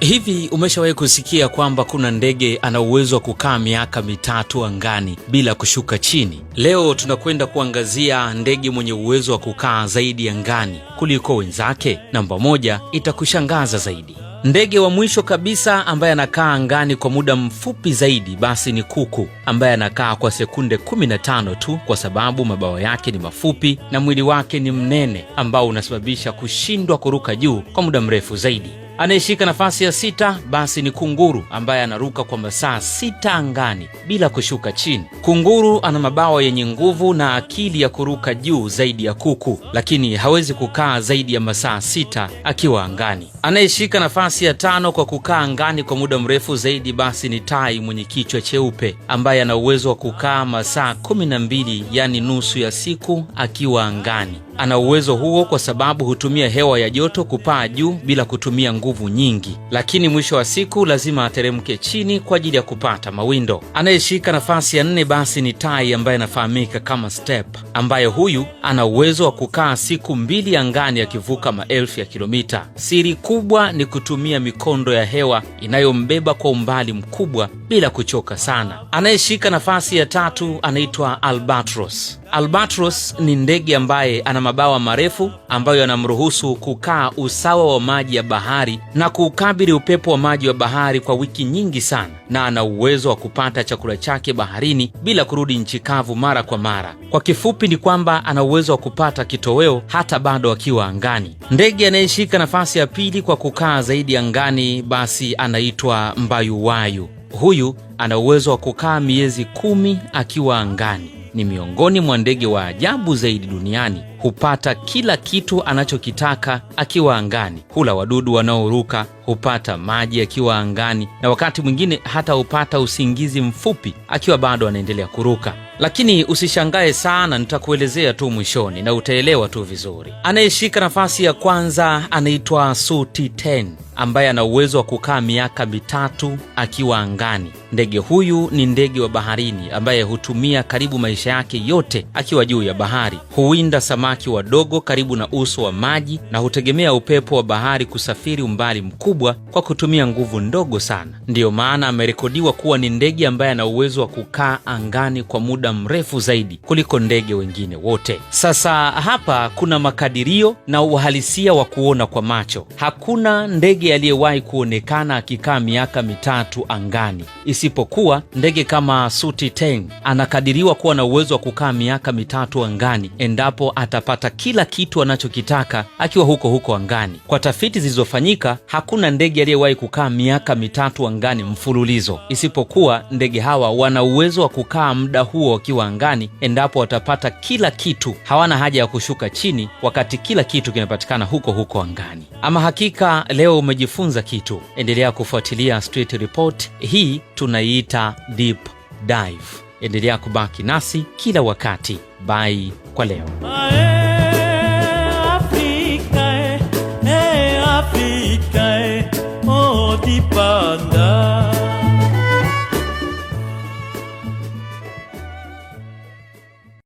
Hivi umeshawahi kusikia kwamba kuna ndege ana uwezo wa kukaa miaka 3 angani bila kushuka chini? Leo tunakwenda kuangazia ndege mwenye uwezo wa kukaa zaidi angani kuliko wenzake. Namba 1 itakushangaza zaidi. Ndege wa mwisho kabisa ambaye anakaa angani kwa muda mfupi zaidi basi ni kuku, ambaye anakaa kwa sekunde 15 tu, kwa sababu mabawa yake ni mafupi na mwili wake ni mnene ambao unasababisha kushindwa kuruka juu kwa muda mrefu zaidi. Anayeshika nafasi ya 6 basi ni kunguru, ambaye anaruka kwa masaa 6 angani bila kushuka chini. Kunguru ana mabawa yenye nguvu na akili ya kuruka juu zaidi ya kuku, lakini hawezi kukaa zaidi ya masaa 6 akiwa angani. Anayeshika nafasi ya 5 kwa kukaa angani kwa muda mrefu zaidi basi ni tai mwenye kichwa cheupe, ambaye ana uwezo wa kukaa masaa 12, yani nusu ya siku akiwa angani. Ana uwezo huo kwa sababu hutumia hewa ya joto kupaa juu bila kutumia nguvu nyingi, lakini mwisho wa siku lazima ateremke chini kwa ajili ya kupata mawindo. Anayeshika nafasi ya 4 basi ni tai ambaye anafahamika kama step, ambaye huyu ana uwezo wa kukaa siku 2 angani akivuka maelfu ya kilomita. Siri kubwa ni kutumia mikondo ya hewa inayombeba kwa umbali mkubwa bila kuchoka sana. Anayeshika nafasi ya 3 anaitwa albatros. Albatros ni ndege ambaye ana mabawa marefu ambayo yanamruhusu kukaa usawa wa maji ya bahari na kukabili upepo wa maji wa bahari kwa wiki nyingi sana, na ana uwezo wa kupata chakula chake baharini bila kurudi nchi kavu mara kwa mara. Kwa kifupi ni kwamba ana uwezo wa kupata kitoweo hata bado akiwa angani. Ndege anayeshika nafasi ya 2 kwa kukaa zaidi angani basi anaitwa mbayuwayu. Huyu ana uwezo wa kukaa miezi 10 akiwa angani. Ni miongoni mwa ndege wa ajabu zaidi duniani. Hupata kila kitu anachokitaka akiwa angani. Hula wadudu wanaoruka, hupata maji akiwa angani, na wakati mwingine hata hupata usingizi mfupi akiwa bado anaendelea kuruka. Lakini usishangae sana, nitakuelezea tu mwishoni na utaelewa tu vizuri. Anayeshika nafasi ya 1 anaitwa Sutiten, ambaye ana uwezo wa kukaa miaka 3 akiwa angani. Ndege huyu ni ndege wa baharini ambaye hutumia karibu maisha yake yote akiwa juu ya bahari. Huwinda samaki wadogo karibu na uso wa maji na hutegemea upepo wa bahari kusafiri umbali mkubwa kwa kutumia nguvu ndogo sana. Ndiyo maana amerekodiwa kuwa ni ndege ambaye ana uwezo wa kukaa angani kwa muda mrefu zaidi kuliko ndege wengine wote. Sasa hapa kuna makadirio na uhalisia wa kuona kwa macho. Hakuna ndege aliyewahi kuonekana akikaa miaka 3 angani, isipokuwa ndege kama Sutiten anakadiriwa kuwa na uwezo wa kukaa miaka 3 angani endapo atapata kila kitu anachokitaka akiwa huko angani. Kwa tafiti zilizofanyika, hakuna ndege aliyewahi kukaa miaka 3 angani mfululizo, isipokuwa ndege hawa wana uwezo wa kukaa muda huo wakiwa angani endapo watapata kila kitu. Hawana haja ya kushuka chini wakati kila kitu kinapatikana huko angani. Ama hakika leo umejifunza kitu. Endelea kufuatilia Street Report. Hii tunaiita Deep Dive. Endelea kubaki nasi kila wakati. Bye kwa leo.